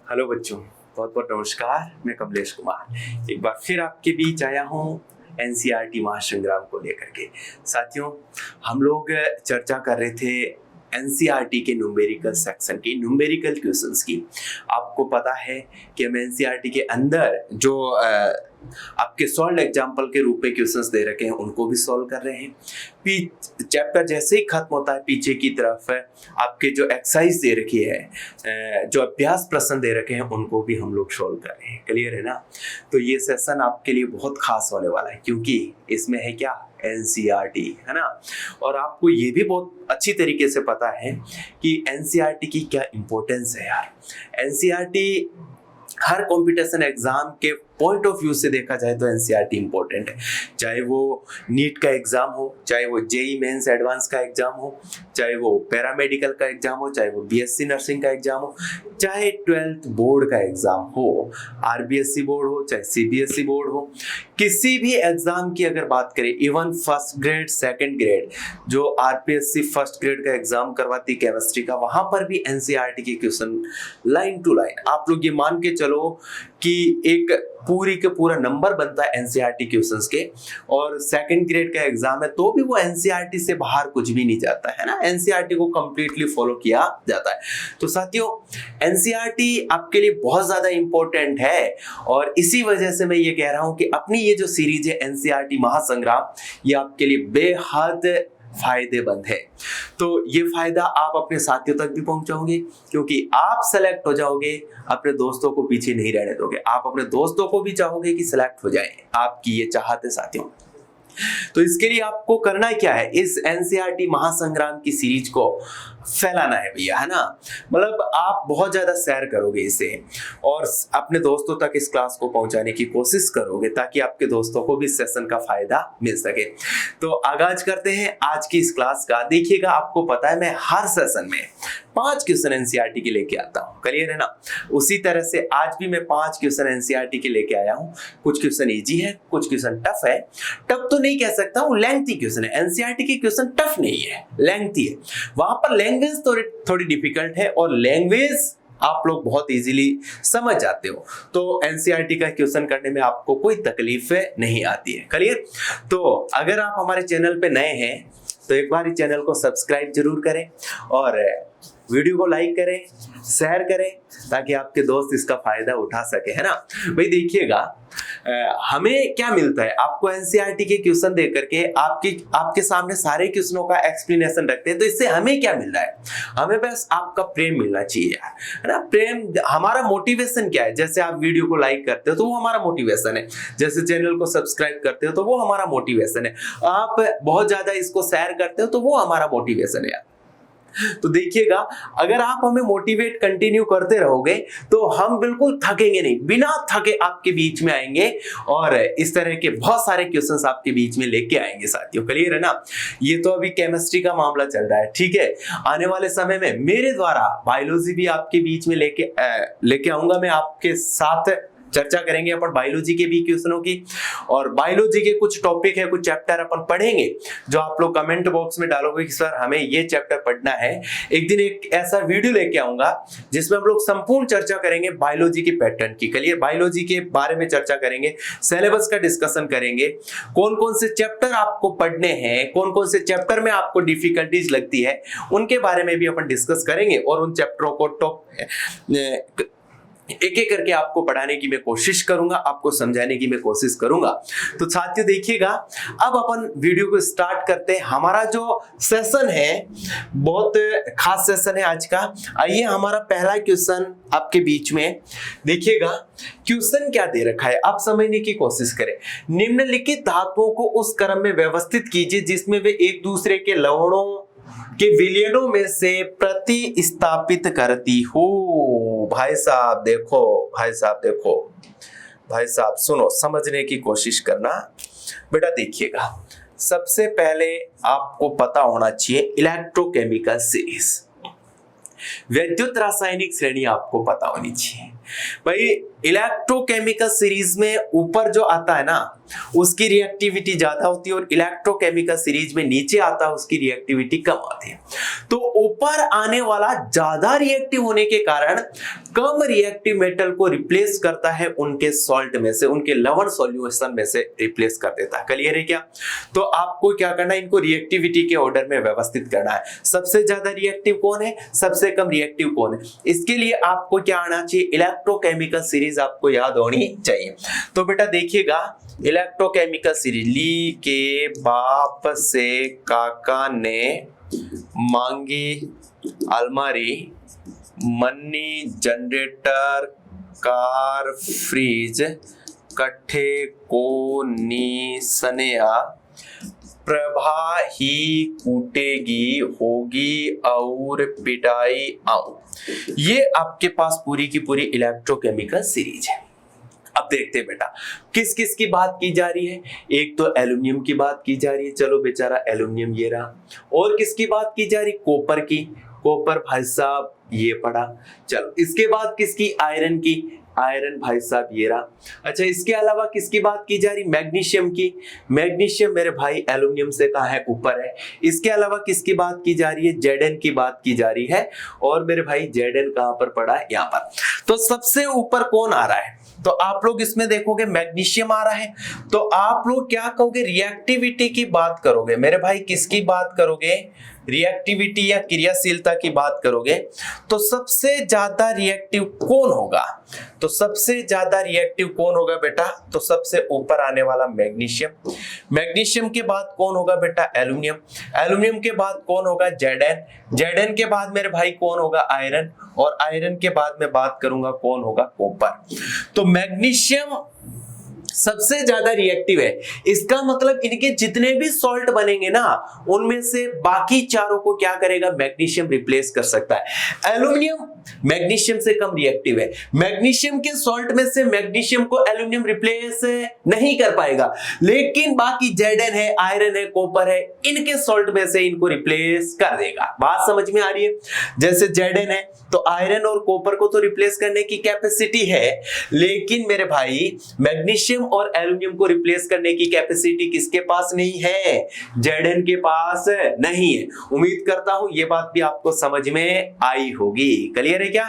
Hello बच्चों, बहुत बहुत नमस्कार। मैं कमलेश कुमार एक बार फिर आपके बीच आया हूँ एनसीईआरटी महासंग्राम को लेकर के। साथियों, हम लोग चर्चा कर रहे थे एनसीईआरटी के न्यूमेरिकल सेक्शन की, न्यूमेरिकल क्वेश्चंस की। आपको पता है कि हम एनसीईआरटी के अंदर जो आपके सॉल्व एग्जाम्पल के रूप में क्वेश्चंस दे रखे हैं उनको भी सॉल्व कर रहे हैं। चैप्टर जैसे ही खत्म होता है पीछे की तरफ आपके जो एक्सरसाइज दे रखी है, जो अभ्यास प्रश्न दे रखे हैं उनको भी हम लोग सॉल्व कर रहे हैं। क्लियर है ना? तो ये सेशन आपके लिए बहुत खास होने वाला है क्योंकि इसमें है क्या, एनसीईआरटी, है ना। और आपको ये भी बहुत अच्छी तरीके से पता है कि एनसीईआरटी की क्या इंपॉर्टेंस है यार। एनसीईआरटी हर कंपटीशन एग्जाम के पॉइंट ऑफ व्यू से देखा जाए तो एनसीईआरटी इंपॉर्टेंट है। चाहे वो नीट का एग्जाम हो, चाहे वो जेईई मेंस एडवांस का एग्जाम हो, चाहे वो पैरामेडिकल का एग्जाम हो, चाहे वो बीएससी नर्सिंग का एग्जाम हो, चाहे 12th बोर्ड का एग्जाम हो, आरबीएससी बोर्ड हो, चाहे सीबीएसई बोर्ड हो, किसी भी एग्जाम की अगर बात करें, even first grade second grade जो आरपीएससी फर्स्ट ग्रेड का एग्जाम करवाती केमिस्ट्री का, वहां पर भी एनसीईआरटी के क्वेश्चन लाइन टू लाइन, आप लोग ये मान के चलो कि एक पूरी के पूरा नंबर बनता है एनसीईआरटी क्वेश्चंस के। और सेकंड ग्रेड का एग्जाम है तो भी वो एनसीईआरटी से बाहर कुछ भी नहीं जाता है ना, एनसीईआरटी को कंप्लीटली फॉलो किया जाता है। तो साथियों, एनसीईआरटी आपके लिए बहुत ज्यादा इंपॉर्टेंट है और इसी वजह से मैं ये कह रहा हूं कि अपनी ये जो सीरीज है एनसीईआरटी महासंग्राम, ये आपके लिए बेहद फायदेमंद है। तो ये फायदा आप अपने साथियों तक भी पहुंचाओगे क्योंकि आप सेलेक्ट हो जाओगे, अपने दोस्तों को पीछे नहीं रहने दोगे। आप अपने दोस्तों को भी चाहोगे कि सिलेक्ट हो जाए, आपकी ये चाहत है साथियों। तो इसके लिए आपको करना क्या है, इस एनसीईआरटी महासंग्राम की सीरीज को फैलाना है भैया, है ना। मतलब आप बहुत ज्यादा शेयर करोगे इसे और अपने दोस्तों तक इस क्लास को पहुंचाने की कोशिश करोगे ताकि आपके दोस्तों को भी इस सेशन का फायदा मिल सके। तो आगाज करते हैं आज की इस क्लास का। देखिएगा, आपको पता है मैं हर सेशन में 5 क्वेश्चन एनसीईआरटी के लेके आता हूं, क्लियर है ना। उसी तरह से आज भी मैं 5 क्वेश्चन एनसीईआरटी के लेके आया हूं। कुछ क्वेश्चन इजी है, कुछ क्वेश्चन टफ है। टफ तो नहीं कह सकता हूं, लेंथी क्वेश्चन है। एनसीईआरटी के क्वेश्चन टफ नहीं है, लेंथी है। वहां पर लैंग्वेज थोड़ी डिफिकल्ट है और लैंग्वेज आप लोग बहुत इजीली समझ जाते हो, तो एनसीईआरटी का क्वेश्चन करने में आपको कोई तकलीफ नहीं आती है। क्लियर? तो अगर आप हमारे चैनल पे नए हैं तो एक बार इस चैनल को सब्सक्राइब जरूर करें और वीडियो को लाइक करें, शेयर करें ताकि आपके दोस्त इसका फायदा उठा सके, है ना। भाई देखिएगा, हमें क्या मिलता है, आपको एनसीईआरटी के क्वेश्चन दे करके आपके सामने सारे क्वेश्चनों का एक्सप्लेनेशन रखते हैं। तो इससे हमें क्या मिल रहा है, हमें बस आपका प्रेम मिलना चाहिए यार, है ना। प्रेम हमारा मोटिवेशन क्या है, जैसे आप वीडियो को लाइक करते हो तो वो हमारा मोटिवेशन है, जैसे चैनल को सब्सक्राइब करते हो तो वो हमारा मोटिवेशन है, आप बहुत ज्यादा इसको शेयर करते हो तो वो हमारा मोटिवेशन है यार। तो देखिएगा, अगर आप हमें मोटिवेट कंटिन्यू करते रहोगे तो हम बिल्कुल थकेंगे नहीं, बिना थके आपके बीच में आएंगे और इस तरह के बहुत सारे क्वेश्चंस आपके बीच में लेके आएंगे साथियों। क्लियर है ना। ये तो अभी केमिस्ट्री का मामला चल रहा है, ठीक है। आने वाले समय में मेरे द्वारा बायोलॉजी भी आपके बीच में लेके आऊंगा। मैं आपके साथ चर्चा करेंगे अपन बायोलॉजी के भी क्वेश्चनों की, और बायोलॉजी के कुछ टॉपिक है, कुछ चैप्टर अपन पढ़ेंगे जो आप लोग कमेंट बॉक्स में डालोगे कि सर हमें ये चैप्टर पढ़ना है। एक दिन एक ऐसा वीडियो लेके आऊंगा जिसमें हम लोग संपूर्ण चर्चा करेंगे बायोलॉजी के पैटर्न की। क्लियर? बायोलॉजी के बारे में चर्चा करेंगे, सिलेबस का डिस्कशन करेंगे, कौन कौन से चैप्टर आपको पढ़ने हैं, कौन कौन से चैप्टर में आपको डिफिकल्टीज लगती है, उनके बारे में भी अपन डिस्कस करेंगे और उन चैप्टरों को एक एक करके आपको पढ़ाने की मैं कोशिश करूंगा, आपको समझाने की मैं कोशिश करूंगा। तो साथियों देखिएगा, अब अपन वीडियो को स्टार्ट करते हैं। हमारा जो सेशन है बहुत खास सेशन है आज का। आइए, हमारा पहला क्वेश्चन आपके बीच में देखिएगा। क्वेश्चन क्या दे रखा है आप समझने की कोशिश करें। निम्नलिखित धातुओं को उस क्रम में व्यवस्थित कीजिए जिसमें वे एक दूसरे के लवणों के विलयनों में से प्रतिस्थापित करती हो। भाई साहब देखो, भाई साहब देखो, भाई साहब सुनो, समझने की कोशिश करना बेटा। देखिएगा, सबसे पहले आपको पता होना चाहिए इलेक्ट्रोकेमिकल सीरीज, वैद्युत रासायनिक श्रेणी आपको पता होनी चाहिए। भाई इलेक्ट्रोकेमिकल सीरीज में ऊपर जो आता है ना उसकी रिएक्टिविटी ज्यादा होती है और इलेक्ट्रोकेमिकल सीरीज में नीचे आता है उसकी रिएक्टिविटी कम आती है। तो ऊपर आने वाला ज्यादा रिएक्टिव होने के कारण कम रिएक्टिव मेटल को रिप्लेस करता है उनके सॉल्ट में से, उनके लवण सॉल्यूशन में से रिप्लेस कर देता है। क्लियर है क्या? तो आपको क्या करना है, इनको रिएक्टिविटी के ऑर्डर में व्यवस्थित करना है। सबसे ज्यादा रिएक्टिव कौन है, सबसे कम रिएक्टिव कौन है, इसके लिए आपको क्या आना चाहिए, इलेक्ट्रोकेमिकल सीरीज आपको याद होनी चाहिए। तो बेटा देखिएगा, इलेक्ट्रोकेमिकल सीरीज, ली के बाप से काका ने मांगी अलमारी, मन्नी जनरेटर, कार फ्रिज, कट्ठे को नी सनेहा, प्रभा ही कूटेगी होगी और पिटाई आऊं। ये आपके पास पूरी की पूरी इलेक्ट्रोकेमिकल सीरीज है। अब देखते हैं बेटा किस किस की बात की जा रही है। एक तो एल्यूमिनियम की बात की जा रही है, चलो बेचारा एल्यूमिनियम ये रहा। और किसकी बात की जा रही, कॉपर की, कॉपर भाई साहब ये पड़ा। चलो इसके बाद किसकी, आयरन की, आयरन भाई साहब ये रहा। अच्छा इसके अलावा किसकी बात की जा रही, मैग्नीशियम की, मैग्नीशियम मेरे भाई एल्यूमिनियम से कहाँ है, ऊपर है। इसके अलावा किसकी बात की जा रही है, जेडन की बात की जा रही है। और मेरे भाई जेडन कहाँ पर पड़ा है, यहाँ पर। तो सबसे ऊपर कौन आ रहा है, तो आप लोग इसमें देखोगे मैग्नीशियम आ रहा है। तो आप लोग क्या कहोगे, रिएक्टिविटी की बात करोगे मेरे भाई, किसकी बात करोगे, रिएक्टिविटी या क्रियाशीलता की बात करोगे। तो सबसे ज्यादा रिएक्टिव कौन होगा, तो सबसे ज्यादा रिएक्टिव कौन होगा बेटा, तो सबसे ऊपर आने वाला मैग्नीशियम। मैग्नीशियम के बाद कौन होगा बेटा, एल्यूमिनियम। एल्यूमिनियम के बाद कौन होगा, जेडन। जेडन के बाद मेरे भाई कौन होगा, आयरन। और आयरन के बाद मैं बात करूंगा कौन होगा, कॉपर। तो मैग्नीशियम सबसे ज्यादा रिएक्टिव है। इसका मतलब इनके जितने भी सॉल्ट बनेंगे ना उनमें से बाकी चारों को क्या करेगा, मैग्नीशियम रिप्लेस कर सकता है। एल्यूमिनियम मैग्नीशियम से कम रिएक्टिव है। मैग्नीशियम के सॉल्ट में से मैग्नीशियम को एल्यूमिनियम रिप्लेस नहीं कर पाएगा, लेकिन बाकी जेडन है, आयरन है, कॉपर है, इनके सॉल्ट में से इनको रिप्लेस कर देगा। बात समझ में आ रही है? जैसे जेडन है तो आयरन और कॉपर को तो रिप्लेस करने की कैपेसिटी है, लेकिन मेरे भाई मैग्नीशियम और एल्यूमिनियम को रिप्लेस करने की कैपेसिटी किसके पास नहीं है, जेडन के पास नहीं है। उम्मीद करता हूं ये बात भी आपको समझ में आई होगी। क्लियर है क्या?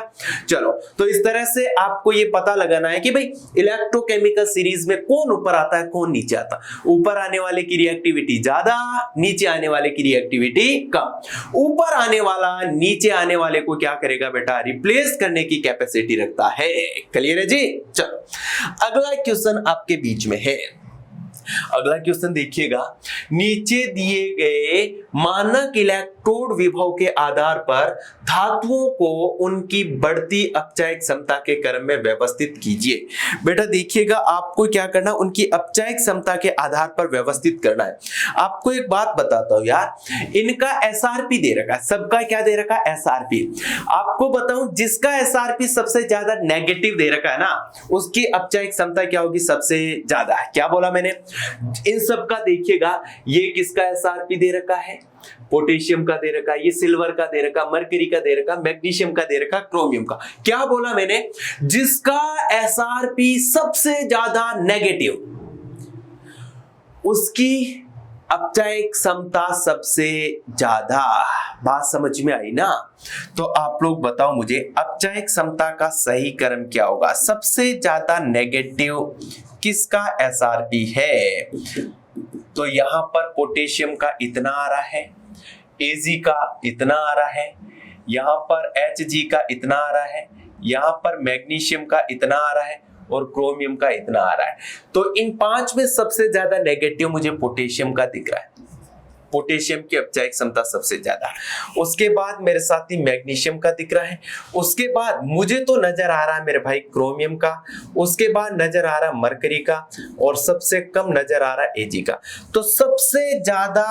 चलो तो इस तरह से आपको ये पता लगाना है कि भाई इलेक्ट्रोकेमिकल सीरीज में कौन ऊपर आता है, कौन नीचे आता है। ऊपर आने वाले की रिएक्टिविटी ज्यादा, नीचे आने वाले की रिएक्टिविटी कम। ऊपर आने वाला नीचे आने वाले को क्या करेगा बेटा, रिप्लेस करने की कैपेसिटी रखता है। क्लियर है जी? चलो अगला क्वेश्चन आपके बीच में है। अगला क्वेश्चन देखिएगा, नीचे दिए गए मानक इलेक्ट्रोड विभव के आधार पर धातुओं को उनकी बढ़ती अपचय क्षमता के क्रम में व्यवस्थित कीजिए। बेटा देखिएगा आपको क्या करना, उनकी अपचय क्षमता के आधार पर व्यवस्थित करना है। आपको एक बात बताता हूं यार, इनका एसआरपी दे रखा है, सबका क्या दे रखा है, एसआरपी। आपको बताऊं जिसका एसआरपी सबसे ज्यादा नेगेटिव दे रखा है ना उसकी अपचय क्षमता क्या होगी, सबसे ज्यादा। क्या बोला मैंने? इन सब का देखिएगा, ये किसका एसआरपी दे रखा है, पोटेशियम का दे रखा, ये सिल्वर का दे रखा, मरकरी का दे रखा, मैग्नीशियम का दे रखा, क्रोमियम का। क्या बोला मैंने? जिसका एसआरपी सबसे ज्यादा नेगेटिव उसकी अपचय क्षमता सबसे ज्यादा। बात समझ में आई ना? तो आप लोग बताओ मुझे अपचय क्षमता का सही क्रम क्या होगा, सबसे ज्यादा नेगेटिव किसका एसआरपी है? तो यहां पर पोटेशियम का इतना आ रहा है, एजी का इतना आ रहा है, यहां पर एचजी का इतना आ रहा है, यहां पर मैग्नीशियम का इतना आ रहा है और क्रोमियम का इतना आ रहा है। तो इन पांच में सबसे ज्यादा नेगेटिव मुझे पोटेशियम का दिख रहा है। पोटेशियम की अपचय क्षमता सबसे ज्यादा। उसके बाद मेरे साथी मैग्नीशियम का दिख रहा है। उसके बाद मुझे तो नजर आ रहा है मेरे भाई क्रोमियम का। उसके बाद नजर आ रहा है मरकरी का और सबसे कम नजर आ रहा है एजी का। तो सबसे ज्यादा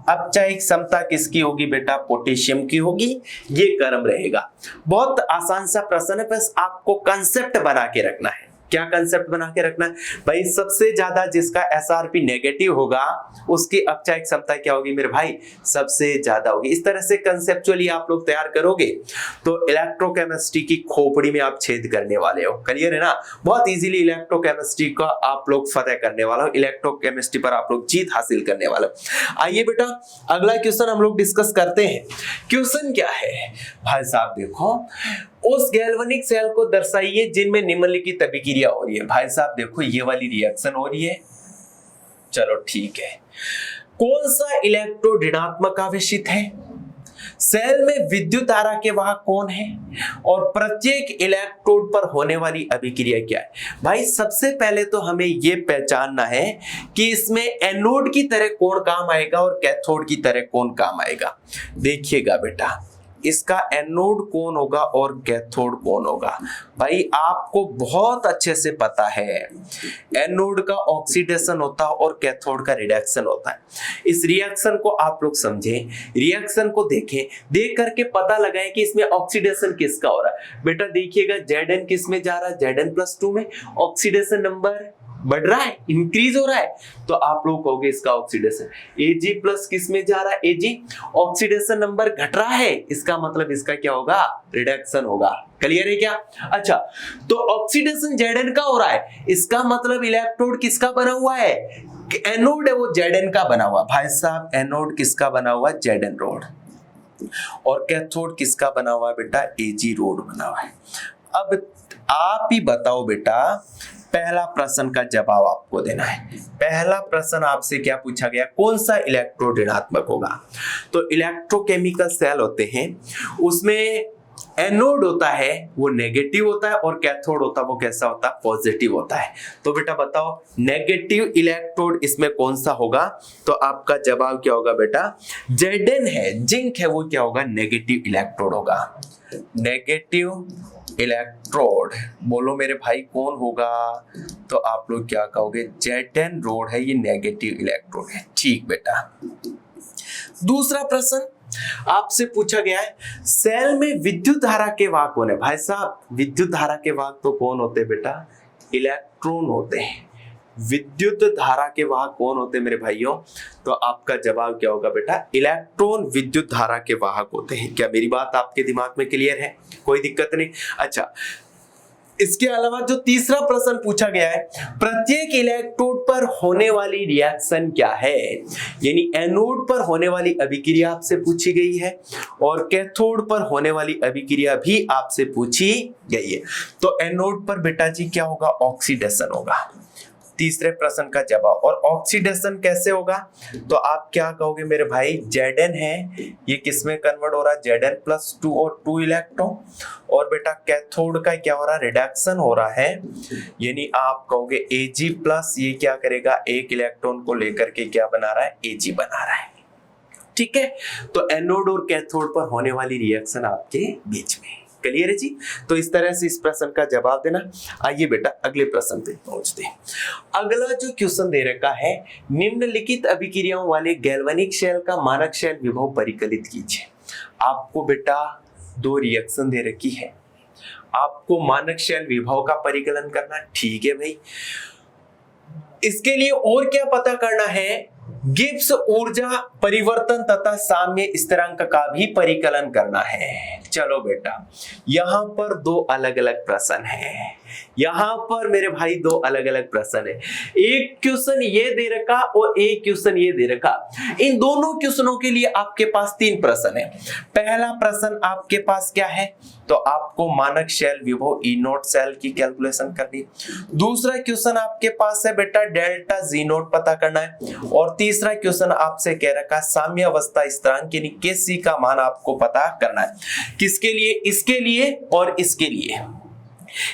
अपचय क्षमता किसकी होगी बेटा? पोटेशियम की होगी। ये क्रम रहेगा। बहुत आसान सा प्रश्न है, बस आपको कंसेप्ट बना के रखना है। क्या कंसेप्ट बना के रखना है भाई, सबसे ज्यादा जिसका एसआरपी नेगेटिव होगा उसकी अपचायक क्षमता क्या होगी मेरे भाई, सबसे ज्यादा होगी। इस तरह से कंसेप्चुअली आप लोग तैयार करोगे तो इलेक्ट्रोकेमिस्ट्री की खोपड़ी में आप छेद करने वाले हो। क्लियर है ना, बहुत इजीली इलेक्ट्रोकेमिस्ट्री का आप लोग फतेह करने वाला हो, इलेक्ट्रोकेमिस्ट्री पर आप लोग जीत हासिल करने वाले हो। आइए बेटा अगला क्वेश्चन हम लोग डिस्कस करते हैं। क्वेश्चन क्या है भाई साहब, देखो उस गैल्वेनिक सेल को दर्शाइए जिनमें निम्नलिखित अभिक्रिया हो रही है। भाई साहब देखो ये वाली रिएक्शन हो रही है, चलो ठीक है। कौन सा इलेक्ट्रोड ऋणात्मक आवेशित है, सेल में विद्युत धारा के वाहक कौन है, और प्रत्येक इलेक्ट्रोड पर होने वाली अभिक्रिया क्या है। भाई सबसे पहले तो हमें यह पहचानना है कि इसमें एनोड की तरह कौन काम आएगा और कैथोड की तरह कौन काम आएगा। देखिएगा बेटा इसका एनोड कौन होगा और कैथोड कौन होगा। भाई आपको बहुत अच्छे से पता है एनोड का ऑक्सीडेशन होता है और कैथोड का रिडक्शन होता है। इस रिएक्शन को आप लोग समझें, रिएक्शन को देखें, देख करके पता लगाएं कि इसमें ऑक्सीडेशन किसका हो रहा है। बेटा देखिएगा Zn किस में जा रहा है, Zn+2 में, ऑक्सीडेशन नंबर बढ़ रहा है, इंक्रीज हो रहा है, तो आप लोग कहोगे इसका ऑक्सीडेशन। Ag+ किस में जा रहा है, Ag, ऑक्सीडेशन नंबर घट रहा है, इसका मतलब इसका क्या होगा, रिडक्शन होगा। क्लियर है क्या? अच्छा तो ऑक्सीडेशन Zn का हो रहा है, इसका मतलब इलेक्ट्रोड किसका बना हुआ है, एनोड है वो Zn का बना हुआ। भाई साहब एनोड किसका बना हुआ, Zn रोड, और कैथोड किसका बना हुआ है बेटा, Ag रोड बना हुआ है। अब आप ही बताओ बेटा, पहला प्रश्न का जवाब आपको देना है। पहला प्रश्न आपसे क्या पूछा गया, कौन सा इलेक्ट्रोड ऋणात्मक होगा। तो इलेक्ट्रोकेमिकल सेल होते हैं, उसमें एनोड होता है वो नेगेटिव होता है और कैथोड होता है वो कैसा होता है, पॉजिटिव होता है। तो बेटा बताओ नेगेटिव इलेक्ट्रोड इसमें कौन सा होगा, तो आपका जवाब क्या होगा बेटा, Zn है, जिंक है, वो क्या होगा, नेगेटिव इलेक्ट्रोड होगा। नेगेटिव इलेक्ट्रोड बोलो मेरे भाई कौन होगा, तो आप लोग क्या कहोगे, Zn रोड है, ये नेगेटिव इलेक्ट्रोड है। ठीक बेटा, दूसरा प्रश्न आपसे पूछा गया है, सेल में विद्युत धारा के वाहक कौन है। भाई साहब विद्युत धारा के वाहक तो कौन होते हैं बेटा, इलेक्ट्रॉन होते हैं। विद्युत धारा के वाहक कौन होते हैं मेरे भाइयों, तो आपका जवाब क्या होगा बेटा, इलेक्ट्रॉन विद्युत धारा के वाहक होते हैं। क्या मेरी बात आपके दिमाग में क्लियर है, कोई दिक्कत नहीं। अच्छा इसके अलावा जो तीसरा प्रश्न पूछा गया है, प्रत्येक इलेक्ट्रोड पर होने वाली रिएक्शन क्या है, यानी एनोड पर होने वाली अभिक्रिया आपसे पूछी गई है और कैथोड पर होने वाली अभिक्रिया भी आपसे पूछी गई है। तो एनोड पर बेटा जी क्या होगा, ऑक्सीडेशन होगा, तीसरे प्रश्न का जवाब। और ऑक्सीडेशन कैसे होगा, तो आप क्या कहोगे मेरे भाई, Zn है, ये किसमें कन्वर्ट हो रहा है, Zn+2 और 2 इलेक्ट्रॉन, और बेटा कैथोड का क्या हो रहा है, रिडक्शन हो रहा है, यानी आप कहोगे Ag+, ये क्या करेगा, एक इलेक्ट्रॉन को लेकर के क्या बना रहा है, Ag बना रहा है। ठीक है, तो एनोड और कैथोड पर होने वाली रिएक्शन आपके बीच में क्लियर है जी। तो इस तरह से इस प्रश्न का जवाब देना। आइए बेटा अगले प्रश्न पे पहुंचते हैं। अगला जो क्वेश्चन दे रखा है, निम्नलिखित अभिक्रियाओं वाले गैल्वेनिक शेल का मानक शेल विभव परिकलित कीजिए। आपको बेटा दो रिएक्शन दे रखी है, आपको मानक शेल विभव का परिकलन करना। ठीक है भाई, इसके लिए और क्या पता करना है, गिब्स ऊर्जा परिवर्तन तथा साम्य स्थिरांक का भी परिकलन करना है। चलो बेटा यहां पर दो अलग अलग प्रश्न हैं, यहां पर मेरे भाई दो अलग अलग प्रश्न है। एक क्वेश्चन ये दे रखा और एक क्वेश्चन ये दे रखा। इन दोनों क्वेश्चनों के लिए आपके पास तीन प्रश्न है। पहला प्रश्न आपके पास क्या है, तो आपको मानक शेल विभव E0 सेल की कैलकुलेशन करनी। दूसरा क्वेश्चन आपके पास है बेटा डेल्टा G0 पता करना है, और तीसरा क्वेश्चन आपसे कह रखा साम्य अवस्था स्थिरांक यानी Kc का मान आपको पता करना है। किसके लिए, इसके लिए और इसके लिए।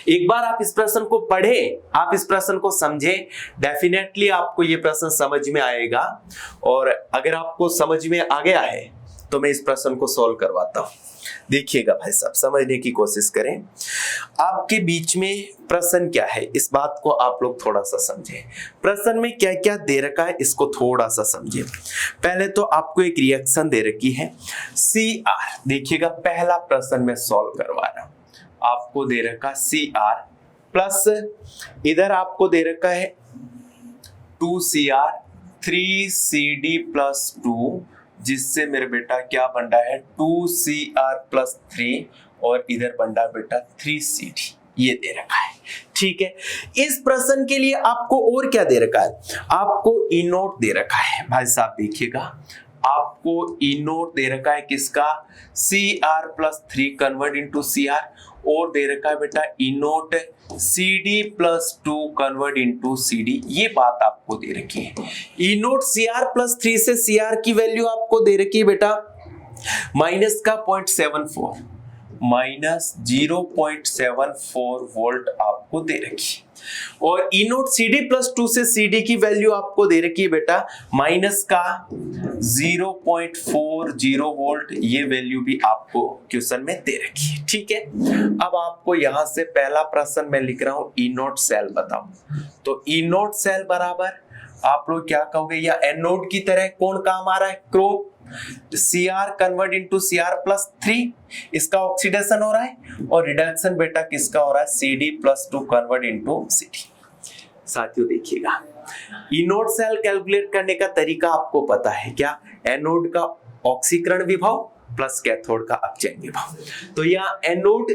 एक बार आप इस प्रश्न को पढ़े, आप इस प्रश्न को समझे, डेफिनेटली आपको ये प्रश्न समझ में आएगा। और अगर आपको समझ में आ गया है तो मैं इस प्रश्न को सॉल्व करवाता हूं। देखिएगा भाई साहब, समझने की कोशिश करें। आपके बीच में प्रश्न क्या है, इस बात को आप लोग थोड़ा सा समझें। प्रश्न में क्या क्या दे रखा है इसको थोड़ा सा समझें। पहले तो आपको एक रिएक्शन दे रखी है Cr। देखिएगा पहला प्रश्न में सॉल्व करवा रहा हूं। आपको दे रखा Cr प्लस इधर आपको दे रखा है 2CR 3CD प्लस 2, जिससे मेरे बेटा क्या बन रहा है 2CR प्लस 3 और इधर बन रहा है बेटा 3CD, ये दे रखा है। ठीक है, इस प्रश्न के लिए आपको और क्या दे रखा है, आपको ई नोट दे रखा है। भाई साहब देखिएगा, आपको ई नोट दे रखा है किसका, CR plus 3 convert into CR, और दे रखा है बेटा E naught CD plus 2 convert into CD, ये बात आपको दे रखी है। ई नोट CR प्लस 3 से CR की वैल्यू आपको दे रखी है बेटा माइनस का 0.74, माइनस 0.74 वोल्ट आपको दे रखी, और ई नोट CD प्लस 2 से CD की वैल्यू आपको दे रखी है बेटा माइनस का 0.40 वोल्ट, ये वैल्यू भी आपको क्वेश्चन में दे रखी है। ठीक है, अब आपको यहां से पहला प्रश्न मैं लिख रहा हूं, ई नोट सेल बताओ। तो ई नोट सेल बराबर आप लोग क्या कहोगे, या एन नोट की तरह कौन काम आ रहा है, Chrome, CR convert into CR plus 3, इसका ऑक्सीडेशन हो रहा है, और रिडक्शन बेटा किसका हो रहा है CD plus 2 convert into CD। साथियों देखिएगा, इनोड सेल कैलकुलेट करने का तरीका आपको पता है क्या, एनोड का ऑक्सीकरण विभव प्लस कैथोड का अपचयन विभव। तो यहाँ एनोड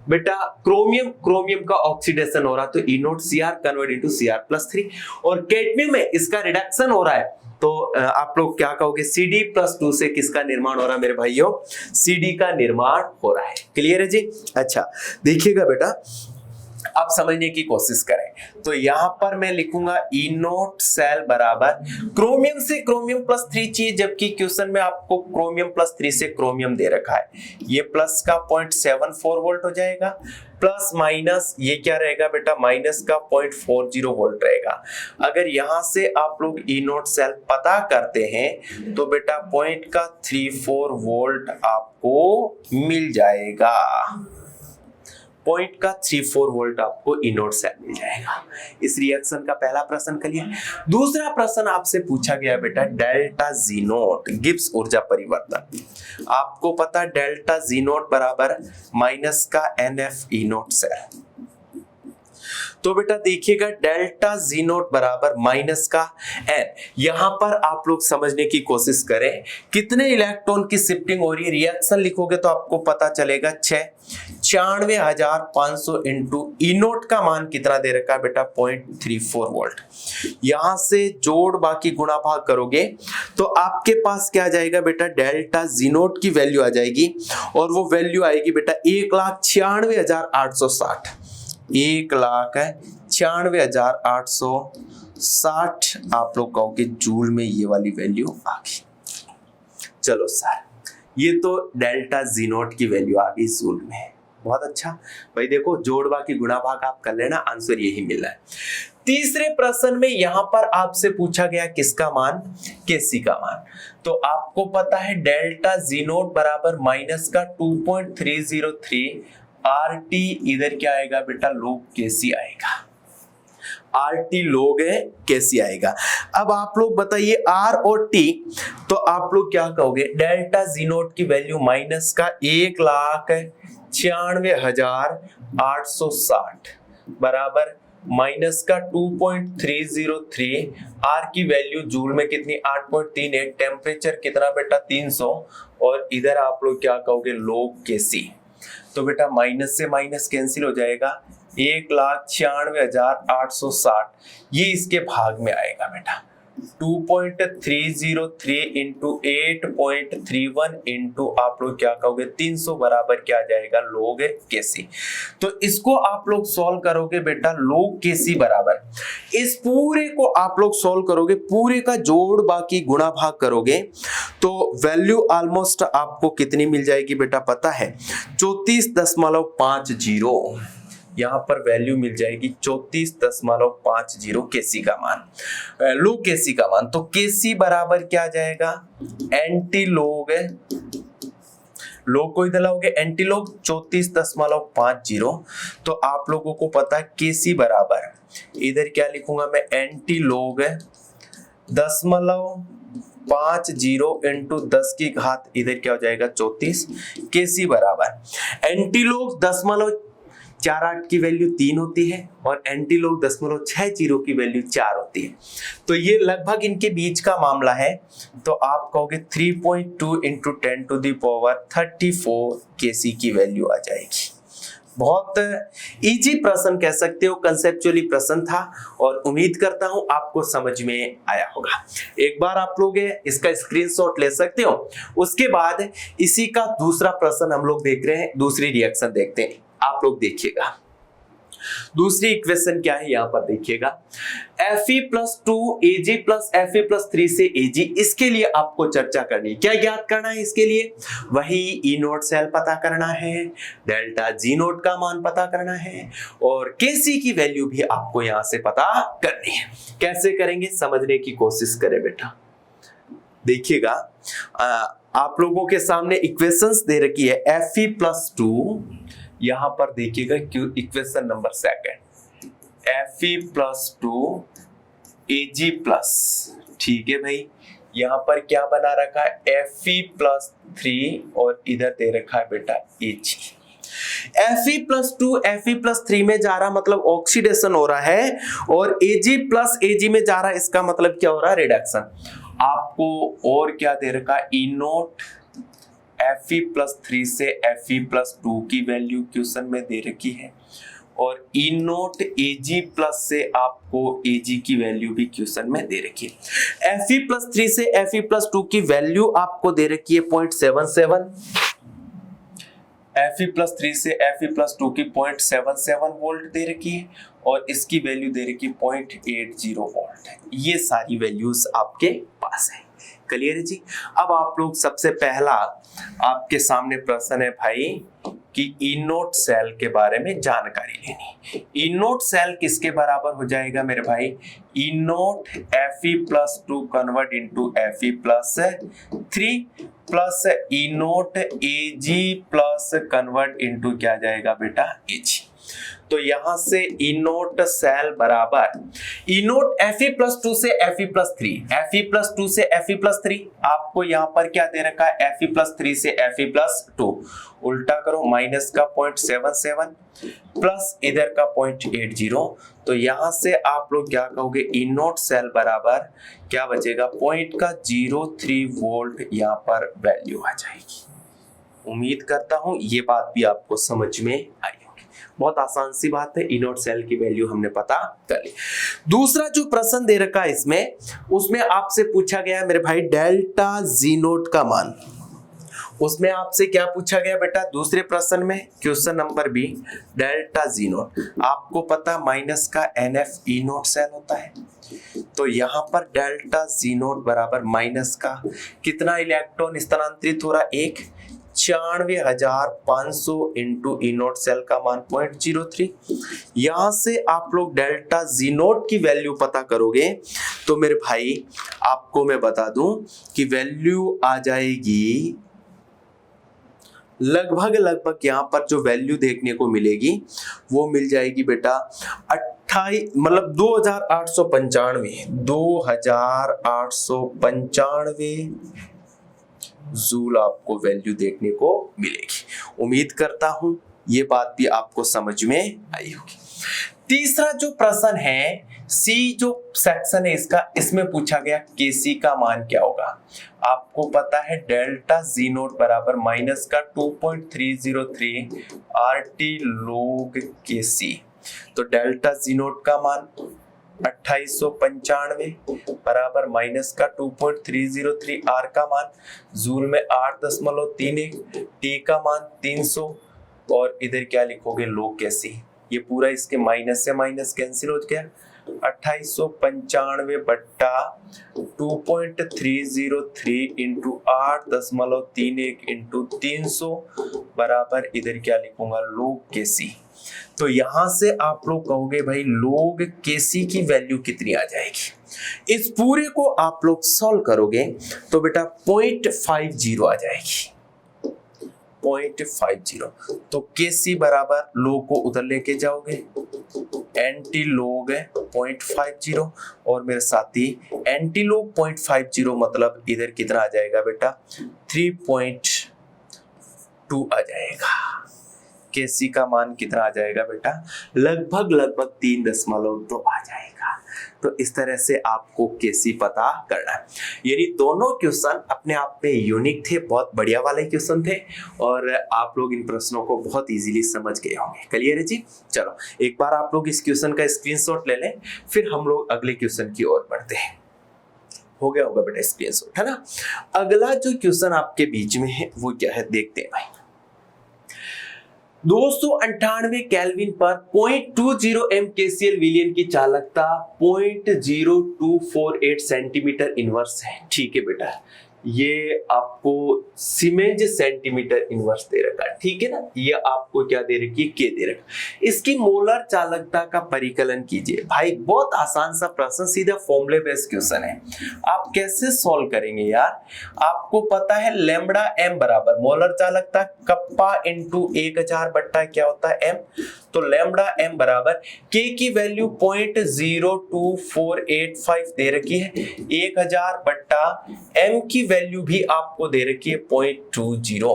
बेटा क्रोमियम का ऑक्सीडेशन हो रहा है, तो inode CR convert into CR plus 3, और कैडमियम में इसका रिडक्शन हो रहा है, तो आप लोग क्या कहोगे, CD प्लस 2 से किसका निर्माण हो रहा है मेरे भाइयों, CD का निर्माण हो रहा है। क्लियर है जी। अच्छा देखिएगा बेटा, आप समझने की कोशिश करें, तो यहां पर मैं लिखूंगा ई नोट सेल बराबर क्रोमियम से क्रोमियम प्लस 3 चाहिए, जबकि क्वेश्चन में आपको क्रोमियम प्लस 3 से क्रोमियम दे रखा है, ये प्लस का 0.74 वोल्ट हो जाएगा, प्लस माइनस ये क्या रहेगा बेटा, माइनस का 0.40 वोल्ट रहेगा। अगर यहां से आप लोग ई नोट सेल पता करते हैं तो बेटा 0.34 वोल्ट आपको मिल जाएगा, 0.34 वोल्ट आपको इनोड सेल मिल जाएगा। इस रिएक्शन का पहला प्रश्न क्लियर। दूसरा प्रश्न आपसे पूछा गया बेटा डेल्टा जी नोट, गिब्स ऊर्जा परिवर्तन। आपको पता डेल्टा जी नोट बराबर माइनस का NF ई नोट सेल। तो बेटा देखिएगा डेल्टा जी नोट बराबर माइनस का n, यहां पर आप लोग समझने की कोशिश करें कितने इलेक्ट्रॉन की शिफ्टिंग हो रही है, रिएक्शन लिखोगे तो आपको पता चलेगा 96,500 इंटू ई नोट का मान कितना दे रखा है बेटा 0.34 वोल्ट। यहां से जोड़ बाकी गुणा भाग करोगे तो आपके पास क्या आ जाएगा बेटा, डेल्टा जी नोट की वैल्यू आ जाएगी, और वो वैल्यू आएगी बेटा 1,96,860, 1,96,860 आप लोग कहोगे जूल में ये वाली वैल्यू आ गई। चलो सर, ये तो डेल्टा जी नोट की वैल्यू आ गई जूल में, बहुत अच्छा भाई। देखो जोड़ बाकी गुणा भाग आप कर लेना, आंसर यही मिला है। तीसरे प्रश्न में यहां पर आपसे पूछा गया किसका मान, केसी का मान। तो आपको पता है डेल्टा जी नोट बराबर माइनस का 2.303 RT, इधर क्या आएगा बेटा लोग केसी आएगा, RT लोग है कैसी आएगा। अब आप लोग बताइए R और T, तो आप लोग क्या कहोगे, डेल्टा जी नोट की वैल्यू माइनस का 1,96,860 बराबर माइनस का 2.303, R की वैल्यू जूल में कितनी 8.38, टेम्परेचर कितना बेटा 300, और इधर आप लोग क्या कहोगे लोग केसी। तो बेटा माइनस से माइनस कैंसिल हो जाएगा, 1,96,860 ये इसके भाग में आएगा बेटा, 2.303 इंटू 8.31 इंटू आप लोग क्या कहोगे 300 बराबर क्या आ जाएगा लोग केसी। तो इसको आप लोग सॉल्व करोगे बेटा लोग केसी बराबर, इस पूरे को आप लोग सॉल्व करोगे, पूरे का जोड़ बाकी गुणा भाग करोगे तो वैल्यू ऑलमोस्ट आपको कितनी मिल जाएगी बेटा पता है, 34.50, यहां पर वैल्यू मिल जाएगी 34.50 केसी का मान, लो केसी का मान। तो केसी बराबर क्या आ जाएगा, एंटी लोग, लोग को इधर लाओगे एंटी लोग 34.50, तो आप लोगों को पता है केसी बराबर, इधर क्या लिखूंगा मैं, एंटी लोग 0.50 इंटू 10 की घात, इधर क्या हो जाएगा 34, केसी बराबर एंटी लोग 4/8 की वैल्यू 3 होती है और एंटीलोग 0.60 की वैल्यू 4 होती है। तो ये लगभग इनके बीच का मामला है। तो आप कहोगे 3.2 इंटू 10⁻34 केसी की वैल्यू आ जाएगी। बहुत इजी प्रश्न कह सकते हो, कंसेप्चुअली प्रश्न था और उम्मीद करता हूं आपको समझ में आया होगा। एक बार आप लोग इसका स्क्रीनशॉट ले सकते हो। उसके बाद इसी का दूसरा प्रश्न हम लोग देख रहे हैं, दूसरी रिएक्शन देखते हैं। आप लोग देखिएगा दूसरी इक्वेशन क्या है, यहां पर देखिएगा Fe+2 Ag प्लस Fe+3 से Ag, इसके लिए आपको चर्चा करनी, क्या ज्ञात करना है इसके लिए, वही E नोट सेल पता करना है, डेल्टा G नोट का मान पता करना है और Kc की वैल्यू भी आपको यहां से पता करनी है। कैसे करेंगे समझने की कोशिश करें बेटा। देखिएगा आप लोगों के सामने इक्वेशंस दे रखी है Fe+2, यहां पर देखिएगा इक्वेशन नंबर 2 Fe+2 Ag+, ठीक है भाई। यहां पर क्या बना रखा है Fe+3 और इधर दे रखा है बेटा Ag। Fe+2 Fe+3 में जा रहा मतलब ऑक्सीडेशन हो रहा है और Ag+Ag में जा रहा, इसका मतलब क्या हो रहा है, रिडक्शन। आपको और क्या दे रखा है E नोट Fe+3 से Fe+2 की वैल्यू क्वेश्चन में दे रखी है और E नोट Ag+ से आपको Ag की वैल्यू भी क्वेश्चन में दे रखी है। Fe+3 से Fe+2 की वैल्यू आपको दे रखी है 0.77, Fe+3 से Fe+2 की 0.77 वोल्ट दे रखी है और इसकी वैल्यू दे रखी है 0.80 वोल्ट है। ये सारी वैल्यूज आपके पास है। क्लियर है जी। अब आप लोग सबसे पहला आपके सामने प्रश्न है भाई कि ई नोट सेल के बारे में जानकारी लेनी। ई नोट सेल किसके बराबर हो जाएगा मेरे भाई, E naught Fe+2 convert into Fe+3 plus E naught Ag+ convert into क्या जाएगा बेटा Ag। तो यहां से ई नोट सेल बराबर ई नोट Fe+2 से Fe+3, Fe+2 से Fe+3, आपको यहां पर क्या दे रखा है Fe+3 से Fe+2, उल्टा करो माइनस का 0.77 प्लस इधर का 0.80। तो यहां से आप लोग क्या कहोगे ई नोट सेल बराबर क्या बचेगा 0.03 वोल्ट, यहां पर वैल्यू आ जाएगी। उम्मीद करता हूं ये बात भी आपको समझ में आई। बहुत आसान सी बात है, ई नोट सेल की वैल्यू हमने पता कर ली। दूसरा जो प्रश्न दे रखा है इसमें, उसमें आपसे पूछा गया मेरे भाई डेल्टा जी नोट का मान। उसमें आपसे क्या पूछा गया बेटा दूसरे प्रश्न में, question number B, delta G naught. आपको पता माइनस का NF ई नोट सेल होता है, तो यहां पर डेल्टा जी नोट बराबर माइनस का कितना इलेक्ट्रॉन स्थानांतरित हो रहा है, 94,500 इंटू ई नोट सेल का मान 0.03। यहां से आप लोग डेल्टा जी नोट की वैल्यू पता करोगे तो मेरे भाई आपको मैं बता दूं कि वैल्यू आ जाएगी लगभग यहां पर जो वैल्यू देखने को मिलेगी वो मिल जाएगी बेटा 2895 जूल आपको वैल्यू देखने को मिलेगी। उम्मीद करता हूं ये बात भी आपको समझ में आई होगी। तीसरा जो प्रश्न है सी जो सेक्शन है इसका, इसमें पूछा गया केसी का मान क्या होगा। आपको पता है डेल्टा जी नोट बराबर माइनस का 2.303 RT log केसी। तो डेल्टा जी नोट का मान 2895 बराबर माइनस का 2.303 R का मान, जूल में 8.31, T का मान 300 और इधर क्या लिखोगे लोग केसी। ये पूरा इसके माइनस से माइनस कैंसिल हो गया, 2895 बट्टा 2.303 इंटू 8.31 इंटू 300 बराबर इधर क्या लिखूंगा लोग केसी। तो यहां से आप लोग कहोगे भाई लोग केसी की वैल्यू कितनी आ जाएगी। इस पूरे को आप लोग सॉल्व करोगे तो बेटा 0.50 आ जाएगी, 0.50। तो केसी बराबर लोग को उधर लेके जाओगे, एंटी लोग है 0.50 और मेरे साथी एंटी लोग 0.50 मतलब इधर कितना आ जाएगा बेटा 3.2 आ जाएगा। केसी का मान कितना आ जाएगा बेटा, लगभग 3.2 आ जाएगा। तो इस तरह से आपको केसी पता करना है। यानी दोनों क्वेश्चन अपने आप में यूनिक थे, बहुत बढ़िया वाले क्वेश्चन थे और आप लोग इन प्रश्नों को बहुत इजीली समझ गए होंगे। क्लियर है जी? चलो एक बार आप लोग इस क्वेश्चन का स्क्रीनशॉट ले लें, फिर हम लोग अगले क्वेश्चन की ओर बढ़ते हैं। हो गया होगा बेटा स्क्रीनशॉट, है ना? अगला जो क्वेश्चन आपके बीच में है वो क्या है, देखते हैं भाई। 298 केल्विन पर 0.20 MkCl विलयन की चालकता 0.0248 सेंटीमीटर इनवर्स है। ठीक है बेटा, ये आपको सीमेंस सेंटीमीटर इनवर्स दे रखा है, ठीक है ना? ये आपको क्या दे रखी है, के दे रखा। इसकी मोलर चालकता का परिकलन कीजिए। भाई बहुत आसान सा प्रश्न, सीधा फॉर्मूले बेस्ड क्वेश्चन है। आप कैसे सॉल्व करेंगे यार? आपको पता है लैम्बडा एम बराबर मोलर चालकता कप्पा इंटू 1000 बट्टा क्या होता है एम। तो लैम्बडा एम बराबर के की वैल्यू 0.02485 दे रखी है, 1000 बट्टा एम की वैल्यू भी आपको दे रखी है 0.20।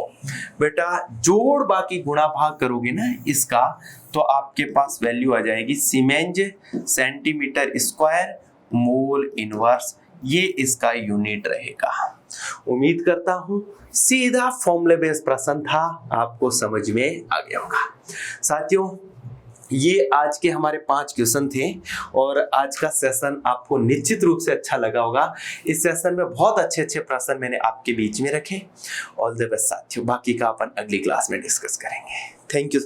बेटा जोड़ बाकी गुणा भाग करोगे ना इसका, तो आपके पास वैल्यू आ जाएगी siemens centimetre square mole inverse, ये इसका यूनिट रहेगा। उम्मीद करता हूं सीधा फॉर्मूले बेस्ड प्रश्न था, आपको समझ में आ गया होगा। साथियों ये आज के हमारे 5 क्वेश्चन थे और आज का सेशन आपको निश्चित रूप से अच्छा लगा होगा। इस सेशन में बहुत अच्छे प्रश्न मैंने आपके बीच में रखे। ऑल द बेस्ट साथियों, बाकी का अपन अगली क्लास में डिस्कस करेंगे। Thank you.